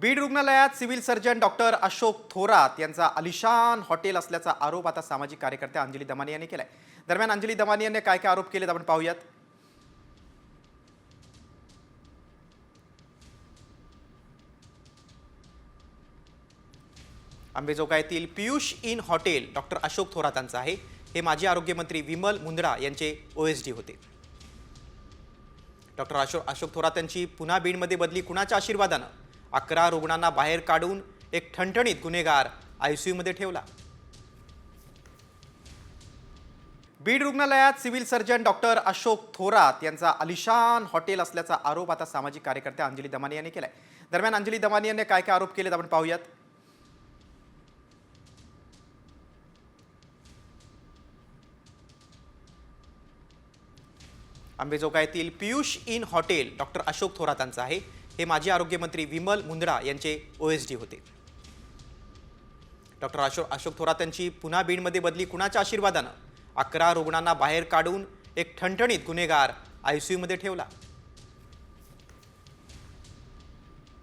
बीड रुग्णालयात civil surgeon doctor Ashok Thorat यांचा आलिशान हॉटेल असल्याचा आरोप आता सामाजिक कार्यकर्त्या अंजली दमानी यांनी केलाय। दरम्यान अंजली दमानी यांनी काय आरोप केलेत आपण पाहूयात। अंबेजोगाईतील Piyush Inn hotel doctor Ashok थोरातांचं आहे। हे माजी आरोग्यमंत्री विमल मुंदडा यांचे ओएसडी होते। डॉक्टर अशोक थोरात यांची पुन्हा बीडमध्ये बदली कुणाच्या आशीर्वादानं? 11 रुग्णांना बाहेर काढून एक ठणठणीत गुन्हेगार आयसीयू मध्ये ठेवला। बीड रुग्णालयात civil surgeon doctor Ashok Thorat यांचा आलिशान हॉटेल असल्याचा आरोप आता सामाजिक कार्यकर्त्या अंजली दमानी यांनी केलाय। दरम्यान अंजली दमानी यांनी काय आरोप केलेत आपण पाहूयात। अंबेजोगाईतील Piyush Inn hotel doctor Ashok थोरातांचं आहे। हे माजी आरोग्यमंत्री विमल मुंदडा यांचे ओएसडी होते। डॉक्टर अशोक थोरात यांची पुन्हा बीडमध्ये बदली कुणाच्या आशीर्वादानं? 11 रुग्णांना बाहेर काढून एक ठणठणीत गुन्हेगार आयसीयू मध्ये ठेवला।